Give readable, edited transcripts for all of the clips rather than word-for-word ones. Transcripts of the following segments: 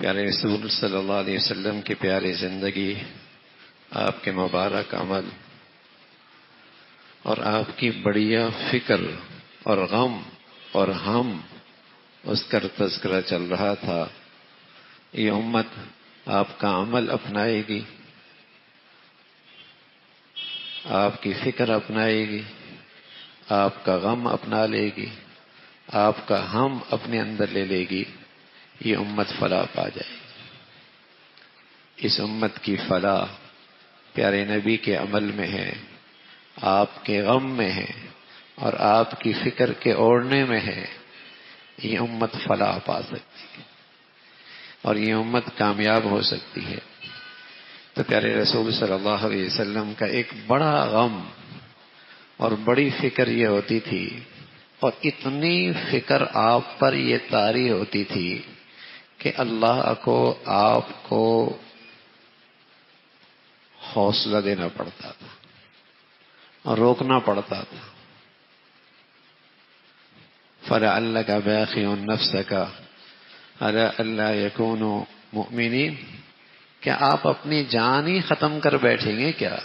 پیارے رسول صلی اللہ علیہ وسلم کی پیاری زندگی، آپ کے مبارک عمل اور آپ کی بڑیا فکر اور غم اور ہم اس کا تذکرہ چل رہا تھا۔ یہ امت آپ کا عمل اپنائے گی، آپ کی فکر اپنائے گی، آپ کا غم اپنا لے گی، آپ کا ہم اپنے اندر لے لے گی، یہ امت فلاح پا جائے گی۔ اس امت کی فلاح پیارے نبی کے عمل میں ہے، آپ کے غم میں ہے اور آپ کی فکر کے اوڑھنے میں ہے۔ یہ امت فلاح پا سکتی ہے اور یہ امت کامیاب ہو سکتی ہے۔ تو پیارے رسول صلی اللہ علیہ وسلم کا ایک بڑا غم اور بڑی فکر یہ ہوتی تھی، اور اتنی فکر آپ پر یہ طاری ہوتی تھی کہ اللہ کو آپ کو حوصلہ دینا پڑتا تھا اور روکنا پڑتا تھا۔ فَلَعَلَّكَ بَاخِعٌ نَفْسَكَ عَلَىٰ أَلَّا يَكُونُوا مُؤْمِنِينَ، کیا آپ اپنی جان ہی ختم کر بیٹھیں گے کیا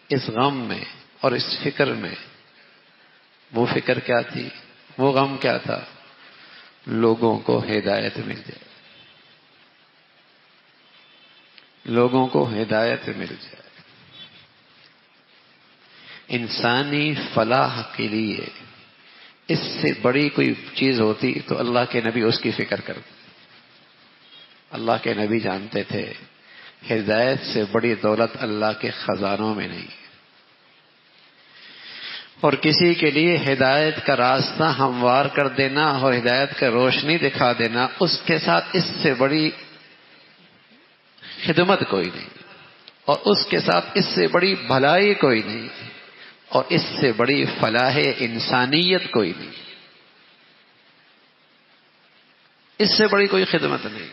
اس غم میں اور اس فکر میں؟ وہ فکر کیا تھی، وہ غم کیا تھا؟ لوگوں کو ہدایت مل جائے، لوگوں کو ہدایت مل جائے۔ انسانی فلاح کے لیے اس سے بڑی کوئی چیز ہوتی تو اللہ کے نبی اس کی فکر کرتے۔ اللہ کے نبی جانتے تھے ہدایت سے بڑی دولت اللہ کے خزانوں میں نہیں، اور کسی کے لیے ہدایت کا راستہ ہموار کر دینا اور ہدایت کا روشنی دکھا دینا، اس کے ساتھ اس سے بڑی خدمت کوئی نہیں، اور اس کے ساتھ اس سے بڑی بھلائی کوئی نہیں، اور اس سے بڑی فلاح انسانیت کوئی نہیں، اس سے بڑی کوئی خدمت نہیں۔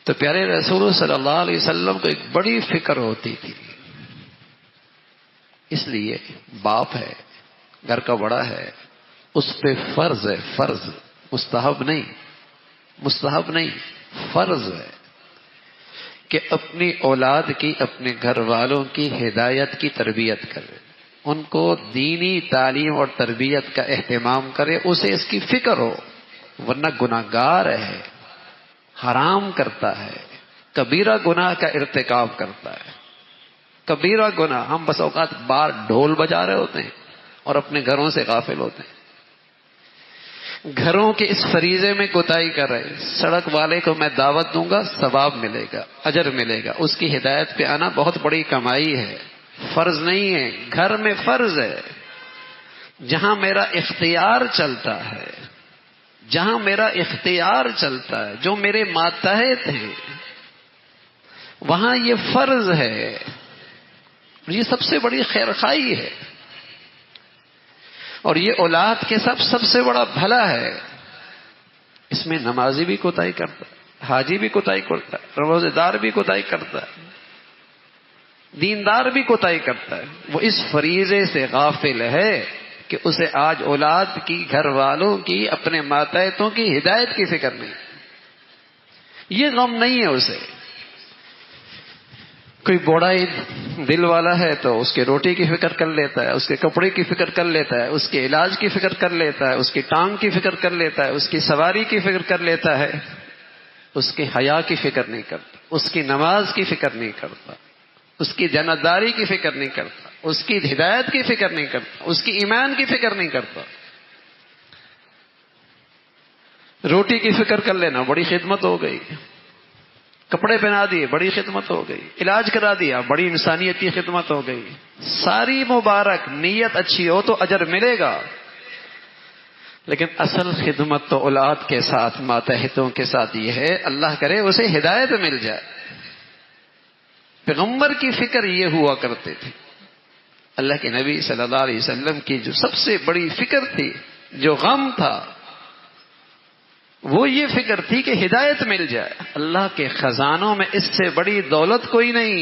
تو پیارے رسول صلی اللہ علیہ وسلم کو ایک بڑی فکر ہوتی تھی، اس لیے باپ ہے، گھر کا بڑا ہے، اس پہ فرض ہے، فرض، مستحب نہیں، مستحب نہیں، فرض ہے کہ اپنی اولاد کی، اپنے گھر والوں کی ہدایت کی تربیت کرے، ان کو دینی تعلیم اور تربیت کا اہتمام کرے، اسے اس کی فکر ہو، ورنہ گناہگار ہے، حرام کرتا ہے، کبیرہ گناہ کا ارتکاب کرتا ہے، کبیرہ گناہ۔ ہم بس اوقات بار ڈھول بجا رہے ہوتے ہیں اور اپنے گھروں سے غافل ہوتے ہیں، گھروں کے اس فریضے میں کوتاہی کر رہے ہیں۔ سڑک والے کو میں دعوت دوں گا، ثواب ملے گا، اجر ملے گا، اس کی ہدایت پہ آنا بہت بڑی کمائی ہے، فرض نہیں ہے۔ گھر میں فرض ہے، جہاں میرا اختیار چلتا ہے، جہاں میرا اختیار چلتا ہے، جو میرے ماتحت ہیں، وہاں یہ فرض ہے، یہ سب سے بڑی خیرخواہی ہے، اور یہ اولاد کے سب سے بڑا بھلا ہے۔ اس میں نمازی بھی کوتاہی کرتا ہے، حاجی بھی کوتاہی کرتا ہے، روزے دار بھی کوتاہی کرتا ہے، دیندار بھی کوتاہی کرتا ہے۔ وہ اس فریضے سے غافل ہے کہ اسے آج اولاد کی، گھر والوں کی، اپنے ماتحتوں کی ہدایت کی فکر نہیں، یہ غم نہیں ہے اسے۔ کوئی بوڑھا ہی دل والا ہے تو اس کے روٹی کی فکر کر لیتا ہے، اس کے کپڑے کی فکر کر لیتا ہے، اس کے علاج کی فکر کر لیتا ہے، اس کی ٹانگ کی فکر کر لیتا ہے، اس کی سواری کی فکر کر لیتا ہے، اس کے حیا کی فکر نہیں کرتا، اس کی نماز کی فکر نہیں کرتا، اس کی جنتداری کی فکر نہیں کرتا، اس کی ہدایت کی فکر نہیں کرتا، اس کی ایمان کی فکر نہیں کرتا۔ روٹی کی فکر کر لینا بڑی خدمت ہو گئی، کپڑے پہنا دیے بڑی خدمت ہو گئی، علاج کرا دیا بڑی انسانیت کی خدمت ہو گئی۔ ساری مبارک، نیت اچھی ہو تو اجر ملے گا، لیکن اصل خدمت تو اولاد کے ساتھ، ماتحتوں کے ساتھ یہ ہے، اللہ کرے اسے ہدایت مل جائے۔ پیغمبر کی فکر یہ ہوا کرتے تھے، اللہ کے نبی صلی اللہ علیہ وسلم کی جو سب سے بڑی فکر تھی، جو غم تھا، وہ یہ فکر تھی کہ ہدایت مل جائے۔ اللہ کے خزانوں میں اس سے بڑی دولت کوئی نہیں،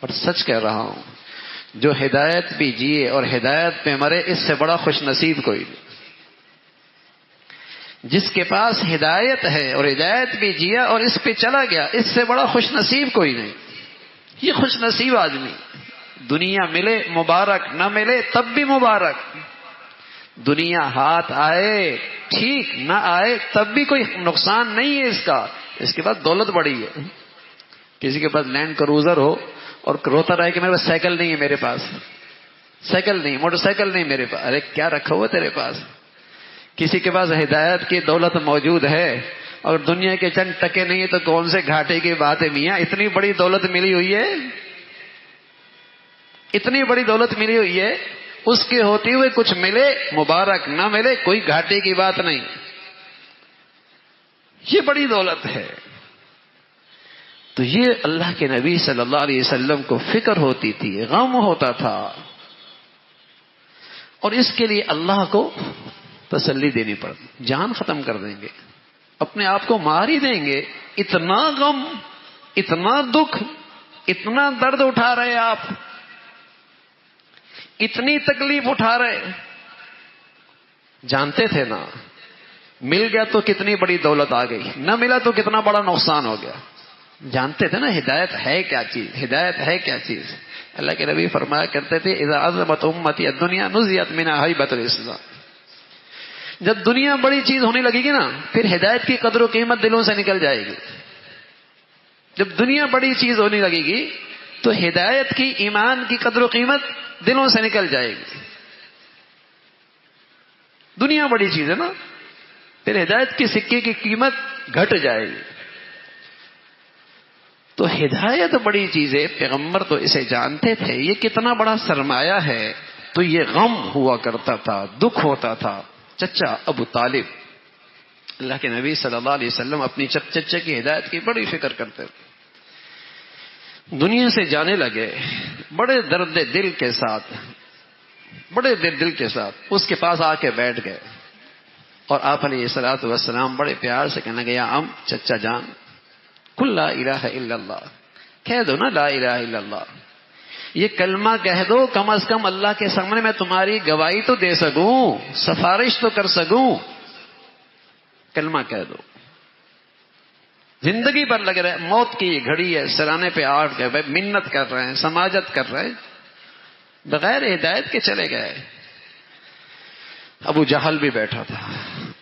اور سچ کہہ رہا ہوں، جو ہدایت بھی جیے اور ہدایت پہ مرے، اس سے بڑا خوش نصیب کوئی نہیں۔ جس کے پاس ہدایت ہے اور ہدایت بھی جیا اور اس پہ چلا گیا، اس سے بڑا خوش نصیب کوئی نہیں. یہ خوش نصیب آدمی. دنیا ملے مبارک، نہ ملے تب بھی مبارک. دنیا ہاتھ آئے ٹھیک، نہ آئے تب بھی کوئی نقصان نہیں ہے اس کا. اس کے بعد دولت بڑی ہے. کسی کے پاس لینڈ کروزر ہو اور روتا رہے کہ میرے پاس سائیکل نہیں ہے، میرے پاس سائیکل نہیں، موٹر سائیکل نہیں میرے پاس. ارے کیا رکھا ہوا تیرے پاس؟ کسی کے پاس ہدایت کی دولت موجود ہے اور دنیا کے چند ٹکے نہیں ہے تو کون سے گھاٹے کی بات ہے میاں. اتنی بڑی دولت ملی ہوئی ہے، اتنی بڑی دولت ملی ہوئی ہے، اس کے ہوتے ہوئے کچھ ملے مبارک، نہ ملے کوئی گھاٹے کی بات نہیں. یہ بڑی دولت ہے. تو یہ اللہ کے نبی صلی اللہ علیہ وسلم کو فکر ہوتی تھی، غم ہوتا تھا، اور اس کے لیے اللہ کو تسلی دینی پڑتی. جان ختم کر دیں گے، اپنے آپ کو مار ہی دیں گے. اتنا غم، اتنا دکھ، اتنا درد اٹھا رہے آپ، اتنی تکلیف اٹھا رہے. جانتے تھے نا مل گیا تو کتنی بڑی دولت آ گئی، نہ ملا تو کتنا بڑا نقصان ہو گیا. جانتے تھے نا ہدایت ہے کیا چیز، ہدایت ہے کیا چیز. اللہ کے نبی فرمایا کرتے تھے اذا عظمت امتی الدنیا نزیت منها ہیبۃ الاسلام. جب دنیا بڑی چیز ہونے لگے گی نا پھر ہدایت کی قدر و قیمت دلوں سے نکل جائے گی. جب دنیا بڑی چیز ہونے لگے گی تو ہدایت کی، ایمان کی قدر و قیمت دلوں سے نکل جائے گی. دنیا بڑی چیز ہے نا، پھر ہدایت کی سکے کی قیمت گھٹ جائے گی. تو ہدایت بڑی چیز ہے. پیغمبر تو اسے جانتے تھے یہ کتنا بڑا سرمایہ ہے. تو یہ غم ہوا کرتا تھا، دکھ ہوتا تھا. چچا ابو طالب، اللہ کے نبی صلی اللہ علیہ وسلم اپنی چچے کی ہدایت کی بڑی فکر کرتے تھے. دنیا سے جانے لگے بڑے درد دل کے ساتھ، بڑے دل کے ساتھ. اس کے پاس آ کے بیٹھ گئے اور آپ علیہ الصلوۃ والسلام بڑے پیار سے کہنے لگے یا چچا جان قل لا الہ الا اللہ، کہہ دو نا لا الہ الا اللہ. یہ کلمہ کہہ دو، کم از کم اللہ کے سامنے میں تمہاری گواہی تو دے سکوں، سفارش تو کر سکوں. کلمہ کہہ دو. زندگی پر لگ رہے، موت کی گھڑی ہے، سرانے پہ آٹ گئے، منت کر رہے ہیں، سماجت کر رہے ہیں، بغیر ہدایت کے چلے گئے. ابو جہل بھی بیٹھا تھا،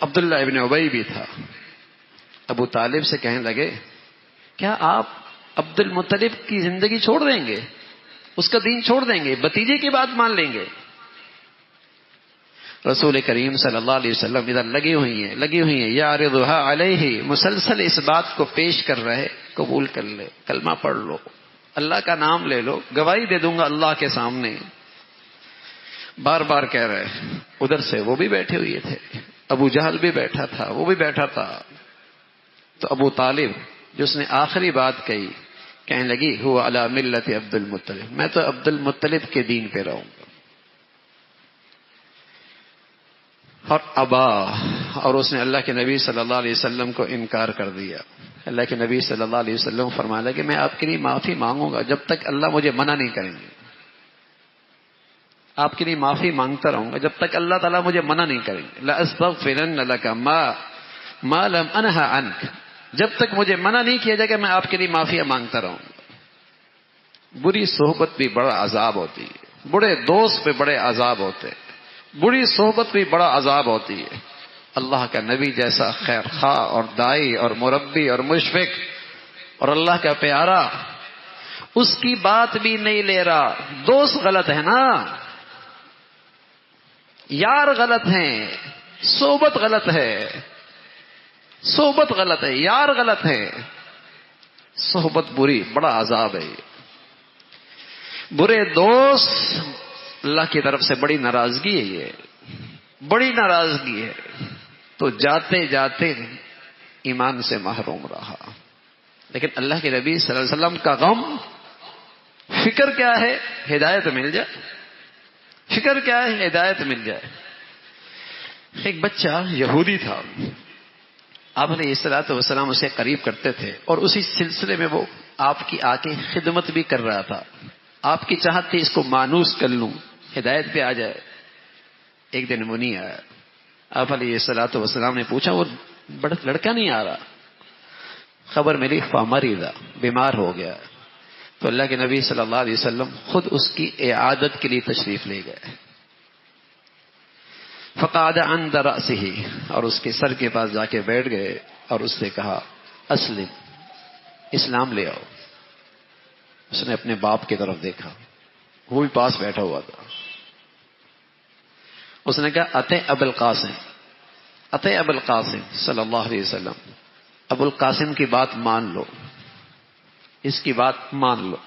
عبداللہ ابن ابی بھی تھا. ابو طالب سے کہنے لگے کیا آپ عبد المطلب کی زندگی چھوڑ دیں گے، اس کا دین چھوڑ دیں گے، بتیجے کی بات مان لیں گے؟ رسول کریم صلی اللہ علیہ وسلم ادھر لگی ہوئی ہیں یعرضها علیہ، مسلسل اس بات کو پیش کر رہے قبول کر لے، کلمہ پڑھ لو، اللہ کا نام لے لو، گواہی دے دوں گا اللہ کے سامنے. بار بار کہہ رہے. ادھر سے وہ بھی بیٹھے ہوئے تھے، ابو جہل بھی بیٹھا تھا، وہ بھی بیٹھا تھا. تو ابو طالب جس نے آخری بات کہی کہنے لگی ہوا علی ملت عبد المطلب، میں تو عبد المطلب کے دین پہ رہوں گا. اور ابا، اور اس نے اللہ کے نبی صلی اللہ علیہ وسلم کو انکار کر دیا. اللہ کے نبی صلی اللہ علیہ وسلم فرمایا کہ میں آپ کے لیے معافی مانگوں گا جب تک اللہ مجھے منع نہیں کریں گے. آپ کے لیے معافی مانگتا رہوں گا جب تک اللہ تعالیٰ مجھے منع نہیں کریں گے. لأستغفرن لك ما لم انهى عنك، جب تک مجھے منع نہیں کیا جائے گا میں آپ کے لیے معافی مانگتا رہوں گا. بری صحبت بھی بڑا عذاب ہوتی ہے، بڑے دوست پہ بڑے عذاب ہوتے ہیں، بری صحبت بھی بڑا عذاب ہوتی ہے. اللہ کا نبی جیسا خیر خواہ اور دائی اور مربی اور مشفق اور اللہ کا پیارا، اس کی بات بھی نہیں لے رہا. دوست غلط ہے نا، یار غلط ہیں، صحبت غلط ہے، صحبت غلط ہے، یار غلط ہے، صحبت بری، بڑا عذاب ہے. برے دوست اللہ کی طرف سے بڑی ناراضگی ہے، یہ بڑی ناراضگی ہے. تو جاتے جاتے ایمان سے محروم رہا. لیکن اللہ کے نبی صلی اللہ علیہ وسلم کا غم، فکر کیا ہے؟ ہدایت مل جائے. فکر کیا ہے؟ ہدایت مل جائے. ایک بچہ یہودی تھا، آپ علیہ الصلوۃ والسلام اسے قریب کرتے تھے اور اسی سلسلے میں وہ آپ کی آ کے خدمت بھی کر رہا تھا. آپ کی چاہت تھی اس کو مانوس کر لوں، ہدایت پہ آ جائے. ایک دن وہ نہیں آیا. آپ علیہ الصلوۃ والسلام نے پوچھا وہ بڑا لڑکا نہیں آ رہا، خبر ملی فمرض، بیمار ہو گیا. تو اللہ کے نبی صلی اللہ علیہ وسلم خود اس کی اعادت کے لیے تشریف لے گئے. فقعد عند رأسه، اور اس کے سر کے پاس جا کے بیٹھ گئے اور اس سے کہا اسلم، اسلام لے آؤ. اس نے اپنے باپ کی طرف دیکھا، وہ بھی پاس بیٹھا ہوا تھا. اس نے کہا اتے ابو القاسم، اتے ابو القاسم صلی اللہ علیہ وسلم، ابو القاسم کی بات مان لو، اس کی بات مان لو.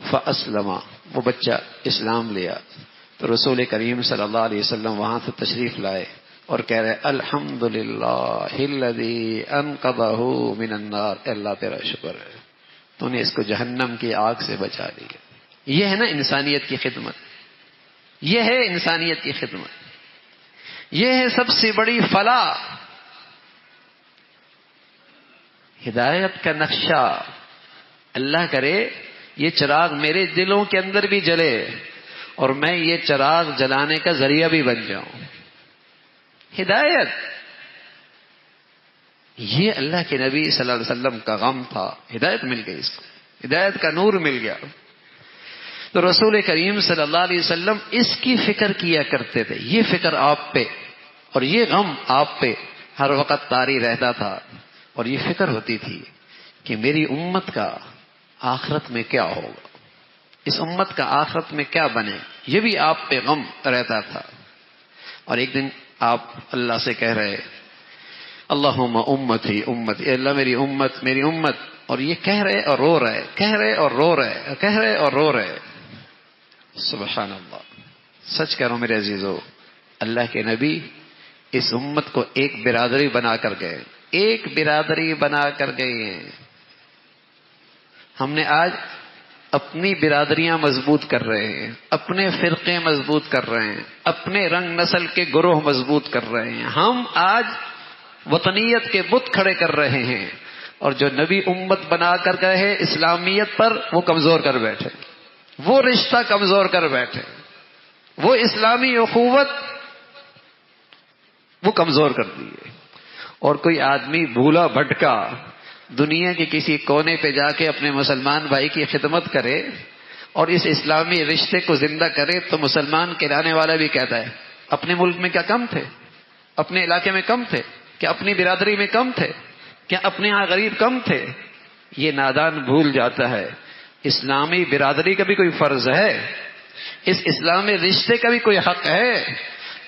فاسلم، وہ بچہ اسلام لیا. تو رسول کریم صلی اللہ علیہ وسلم وہاں سے تشریف لائے اور کہہ رہے الحمدللہ الذی انقذہ من النار، اللہ تیرا شکر ہے تو نے اس کو جہنم کی آگ سے بچا لیا. یہ ہے نا انسانیت کی خدمت، یہ ہے انسانیت کی خدمت، یہ ہے سب سے بڑی فلاح. ہدایت کا نقشہ، اللہ کرے یہ چراغ میرے دلوں کے اندر بھی جلے اور میں یہ چراغ جلانے کا ذریعہ بھی بن جاؤں. ہدایت، یہ اللہ کے نبی صلی اللہ علیہ وسلم کا غم تھا. ہدایت مل گئی، اس کو ہدایت کا نور مل گیا. تو رسول کریم صلی اللہ علیہ وسلم اس کی فکر کیا کرتے تھے. یہ فکر آپ پہ اور یہ غم آپ پہ ہر وقت طاری رہتا تھا. اور یہ فکر ہوتی تھی کہ میری امت کا آخرت میں کیا ہوگا، اس امت کا آخرت میں کیا بنے، یہ بھی آپ پہ غم رہتا تھا. اور ایک دن آپ اللہ سے کہہ رہے اللہم امتی امتی، اللہ میری امت میری امت. اور یہ کہہ رہے اور رو رہے، کہہ رہے اور رو رہے، کہہ رہے اور رو رہے. سبحان اللہ. سچ کہہ رہا ہوں میرے عزیزو، اللہ کے نبی اس امت کو ایک برادری بنا کر گئے، ایک برادری بنا کر گئے ہیں. ہم نے آج اپنی برادریاں مضبوط کر رہے ہیں، اپنے فرقے مضبوط کر رہے ہیں، اپنے رنگ نسل کے گروہ مضبوط کر رہے ہیں. ہم آج وطنیت کے بت کھڑے کر رہے ہیں اور جو نبی امت بنا کر گئے ہیں اسلامیت پر، وہ کمزور کر بیٹھے، وہ رشتہ کمزور کر بیٹھے، وہ اسلامی اخوت وہ کمزور کر دیے. اور کوئی آدمی بھولا بھٹکا دنیا کے کسی کونے پہ جا کے اپنے مسلمان بھائی کی خدمت کرے اور اس اسلامی رشتے کو زندہ کرے تو مسلمان کہلانے والا بھی کہتا ہے اپنے ملک میں کیا کم تھے، اپنے علاقے میں کم تھے کیا، اپنی برادری میں کم تھے کیا، اپنے ہاں غریب کم تھے. یہ نادان بھول جاتا ہے اسلامی برادری کا بھی کوئی فرض ہے، اس اسلامی رشتے کا بھی کوئی حق ہے،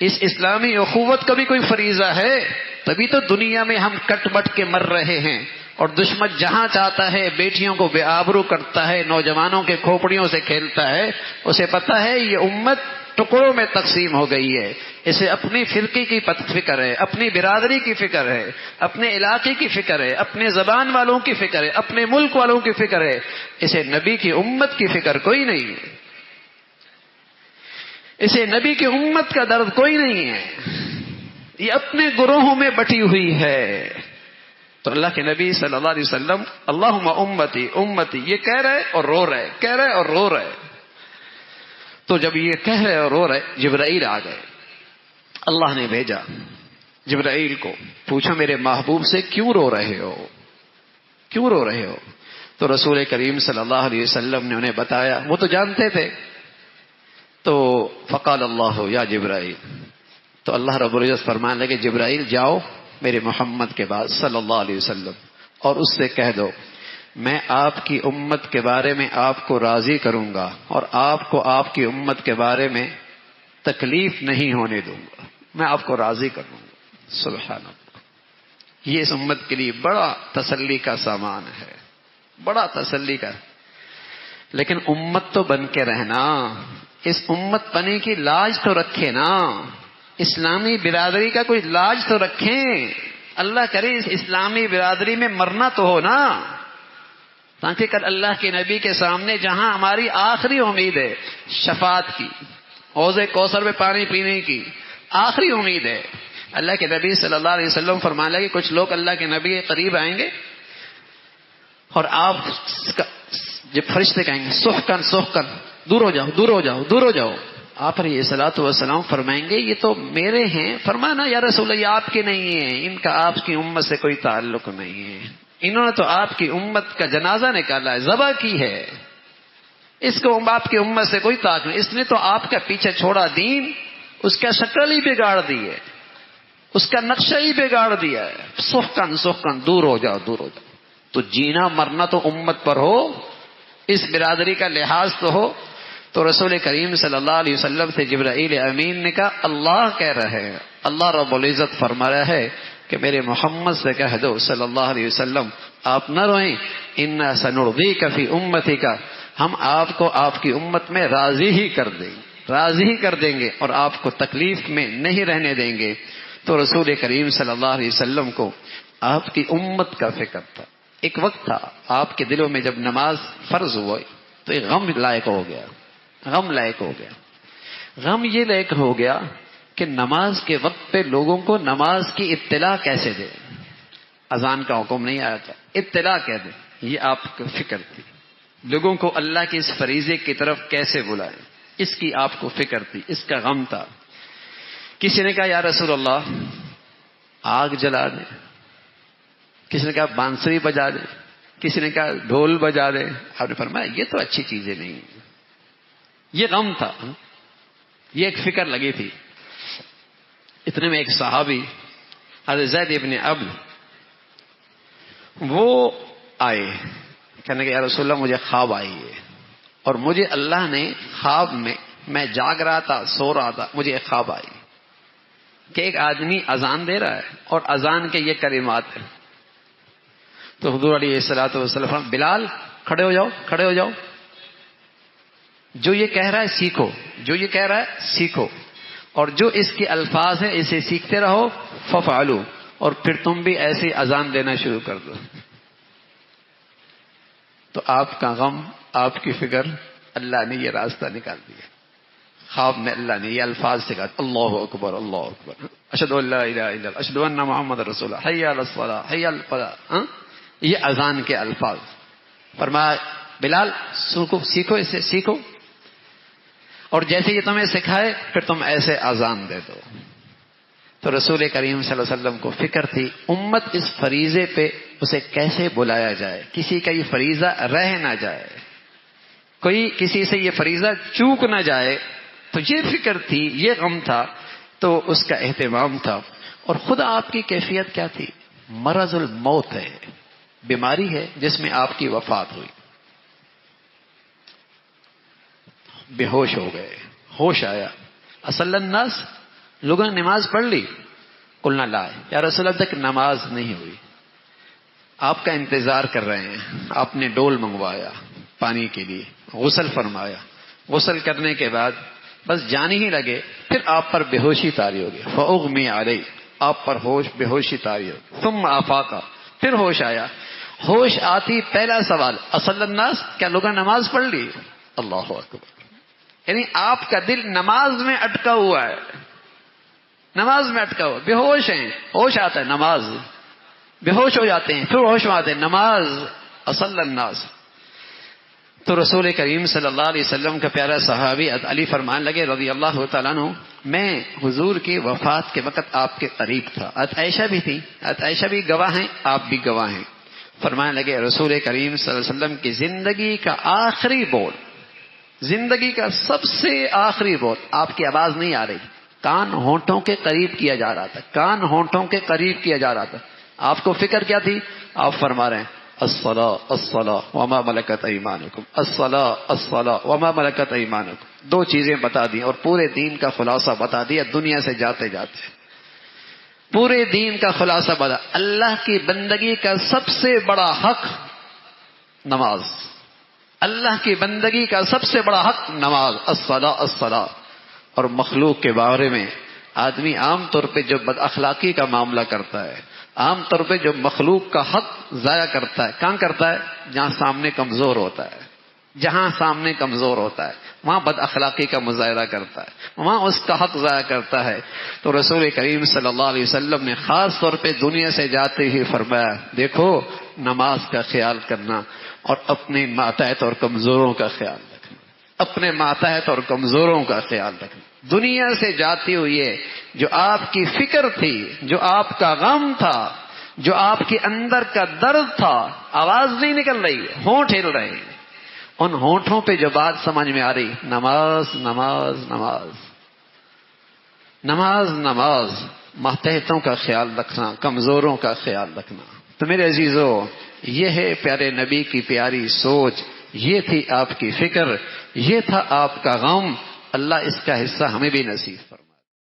اس اسلامی اخوت کا بھی کوئی فریضہ ہے. تبھی تو دنیا میں ہم کٹ بٹ کے مر رہے ہیں اور دشمن جہاں چاہتا ہے بیٹیوں کو بے آبرو کرتا ہے، نوجوانوں کے کھوپڑیوں سے کھیلتا ہے. اسے پتا ہے یہ امت ٹکڑوں میں تقسیم ہو گئی ہے، اسے اپنی فرقے کی فکر ہے، اپنی برادری کی فکر ہے، اپنے علاقے کی فکر ہے، اپنے زبان والوں کی فکر ہے، اپنے ملک والوں کی فکر ہے. اسے نبی کی امت کی فکر کوئی نہیں ہے، اسے نبی کی امت کا درد کوئی نہیں ہے. یہ اپنے گروہوں میں بٹی ہوئی ہے. تو اللہ کے نبی صلی اللہ علیہ وسلم اللہم امتی امتی یہ کہہ رہے اور رو رہے، کہہ رہے اور رو رہے. تو جب یہ کہہ رہے اور رو رہے جبرائیل آ گئے. اللہ نے بھیجا جبرائیل کو، پوچھا میرے محبوب سے کیوں رو رہے ہو، کیوں رو رہے ہو. تو رسول کریم صلی اللہ علیہ وسلم نے انہیں بتایا، وہ تو جانتے تھے. تو فقال اللہ یا جبرائیل، تو اللہ رب العزت فرمانے لگے جبرائیل جاؤ میرے محمد کے بعد صلی اللہ علیہ وسلم اور اس سے کہہ دو میں آپ کی امت کے بارے میں آپ کو راضی کروں گا اور آپ کو آپ کی امت کے بارے میں تکلیف نہیں ہونے دوں گا، میں آپ کو راضی کروں گا. سبحان اللہ. یہ اس امت کے لیے بڑا تسلی کا سامان ہے، بڑا تسلی کا. لیکن امت تو بن کے رہنا، اس امت بنے کی لاج تو رکھے نا، اسلامی برادری کا کوئی لاج تو رکھیں. اللہ کرے اس اسلامی برادری میں مرنا تو ہو نا، تاکہ کل اللہ کے نبی کے سامنے جہاں ہماری آخری امید ہے شفاعت کی، حوض کوثر میں پانی پینے کی آخری امید ہے. اللہ کے نبی صلی اللہ علیہ وسلم فرمانے لگے کچھ لوگ اللہ کے نبی کے قریب آئیں گے اور آپ جب فرشتے کہیں گے سحقن سحقن، دور ہو جاؤ دور ہو جاؤ دور ہو جاؤ. آپ علیہ الصلوۃ والسلام فرمائیں گے یہ تو میرے ہیں. فرمانا یا رسول اللہ یہ آپ کے نہیں ہیں, ان کا آپ کی امت سے کوئی تعلق نہیں ہے, انہوں نے تو آپ کی امت کا جنازہ نکالا ہے, ذبح کی ہے, اس کو آپ کی امت سے کوئی تعلق نہیں. اس نے تو آپ کا پیچھے چھوڑا دین, اس کا شکل ہی بگاڑ دی ہے, اس کا نقشہ ہی بگاڑ دیا ہے. سخن دور ہو جاؤ, دور ہو جاؤ. تو جینا مرنا تو امت پر ہو, اس برادری کا لحاظ تو ہو. تو رسول کریم صلی اللہ علیہ وسلم سے جبرائیل امین نے کہا اللہ کہہ رہے ہیں, اللہ رب العزت فرما رہا ہے کہ میرے محمد سے کہہ دو صلی اللہ علیہ وسلم آپ نہ روئیں, انا سنرضیک فی امتک, ہم آپ کو آپ کی امت میں راضی ہی کر دیں گے اور آپ کو تکلیف میں نہیں رہنے دیں گے. تو رسول کریم صلی اللہ علیہ وسلم کو آپ کی امت کا فکر تھا. ایک وقت تھا آپ کے دلوں میں جب نماز فرض ہوئی تو ایک غم لائق ہو گیا. غم یہ لائق ہو گیا کہ نماز کے وقت پہ لوگوں کو نماز کی اطلاع کیسے دے. اذان کا حکم نہیں آیا تھا, اطلاع کہہ دیں, یہ آپ کو فکر تھی. لوگوں کو اللہ کے اس فریضے کی طرف کیسے بلائیں, اس کی آپ کو فکر تھی, اس کا غم تھا. کسی نے کہا یا رسول اللہ آگ جلا دیں, کسی نے کہا بانسری بجا دیں, کسی نے کہا ڈھول بجا دیں. آپ نے فرمایا یہ تو اچھی چیزیں نہیں. یہ غم تھا, یہ ایک فکر لگی تھی. اتنے میں ایک صحابی حضرت زید ابن عبد وہ آئے, کہنے کہ یا رسول اللہ مجھے خواب آئی ہے, اور مجھے اللہ نے خواب میں جاگ رہا تھا, سو رہا تھا, مجھے ایک خواب آئی کہ ایک آدمی اذان دے رہا ہے اور اذان کے یہ کلمات ہیں. تو حضور علیہ الصلوۃ والسلام بلال کھڑے ہو جاؤ, جو یہ کہہ رہا ہے سیکھو, اور جو اس کے الفاظ ہیں اسے سیکھتے رہو. ففعلوا, اور پھر تم بھی ایسی اذان دینا شروع کر دو. تو آپ کا غم, آپ کی فکر, اللہ نے یہ راستہ نکال دیا. خواب میں اللہ نے یہ الفاظ سکھا, اللہ اکبر, اشہد ان لا الہ الا اللہ, اشہد ان محمد رسول اللہ, حی علی الصلاۃ, حی علی الفلاح. یہ اذان کے الفاظ. فرمایا بلال سیکھو, اسے سیکھو, اور جیسے یہ تمہیں سکھائے پھر تم ایسے اذان دے دو. تو رسول کریم صلی اللہ علیہ وسلم کو فکر تھی امت اس فریضے پہ اسے کیسے بلایا جائے, کسی کا یہ فریضہ رہ نہ جائے, کوئی کسی سے یہ فریضہ چوک نہ جائے. تو یہ فکر تھی, یہ غم تھا, تو اس کا اہتمام تھا. اور خود آپ کی کیفیت کیا تھی؟ مرض الموت ہے, بیماری ہے جس میں آپ کی وفات ہوئی. بے ہوش ہو گئے, ہوش آیا. اصل الناس, لوگوں نے نماز پڑھ لی, قلنا لا یا رسول اللہ تک نماز نہیں ہوئی. آپ کا انتظار کر رہے ہیں, آپ نے ڈول منگوایا پانی کے لیے, غسل فرمایا, غسل کرنے کے بعد بس جانے ہی لگے, پھر آپ پر بے ہوشی طاری ہوگی. فاغمی علیہ, آپ پر بے ہوشی طاری ہوگی. ثم آفاقہ, پھر ہوش آیا. ہوش آتی پہلا سوال اصل الناس, کیا لوگوں نے نماز پڑھ لی؟ اللہ اکبر. یعنی آپ کا دل نماز میں اٹکا ہوا ہے, نماز میں اٹکا ہوا, بے ہوش ہیں. ہوش آتا ہے نماز, بے ہوش ہو جاتے ہیں, پھر ہوش میں آتے ہیں نماز. اصل الناس. تو رسول کریم صلی اللہ علیہ وسلم کا پیارا صحابی علی فرمان لگے رضی اللہ تعالیٰ عنہ, میں حضور کی وفات کے وقت آپ کے قریب تھا. عائشہ بھی تھی, عائشہ بھی گواہ ہیں, آپ بھی گواہ ہیں. فرمانے لگے رسول کریم صلی اللہ علیہ وسلم کی زندگی کا آخری بول, زندگی کا سب سے آخری بول, آپ کی آواز نہیں آ رہی, کان ہونٹوں کے قریب کیا جا رہا تھا, کان ہونٹوں کے قریب کیا جا رہا تھا. آپ کو فکر کیا تھی؟ آپ فرما رہے ہیں الصلاۃ الصلاۃ وما ملکت ایمانکم, الصلاۃ الصلاۃ وما ملکت ایمانکم. دو چیزیں بتا دی اور پورے دین کا خلاصہ بتا دیا. دنیا سے جاتے جاتے پورے دین کا خلاصہ بتا. اللہ کی بندگی کا سب سے بڑا حق نماز, اللہ کی بندگی کا سب سے بڑا حق نماز, الصلاۃ الصلاۃ. اور مخلوق کے بارے میں آدمی عام طور پہ جو بد اخلاقی کا معاملہ کرتا ہے, عام طور پہ جو مخلوق کا حق ضائع کرتا ہے, کہاں کرتا ہے؟ جہاں سامنے کمزور ہوتا ہے, جہاں سامنے کمزور ہوتا ہے وہاں بد اخلاقی کا مظاہرہ کرتا ہے, وہاں اس کا حق ضائع کرتا ہے. تو رسول کریم صلی اللہ علیہ وسلم نے خاص طور پہ دنیا سے جاتے ہی فرمایا, دیکھو نماز کا خیال کرنا اور اپنے ماتحت اور کمزوروں کا خیال رکھنا. اپنے ماتحت اور کمزوروں کا خیال رکھنا. دنیا سے جاتی ہوئی جو آپ کی فکر تھی، جو آپ کا غم تھا، جو آپ کے اندر کا درد تھا، آواز نہیں نکل رہی، ہونٹ ہل رہے ہیں. ان ہونٹوں پہ جو بات سمجھ میں آ رہی، نماز نماز نماز نماز نماز، ماتحتوں کا خیال رکھنا، کمزوروں کا خیال رکھنا. تو میرے عزیزو، یہ ہے پیارے نبی کی پیاری سوچ، یہ تھی آپ کی فکر، یہ تھا آپ کا غم. اللہ اس کا حصہ ہمیں بھی نصیب فرمائے.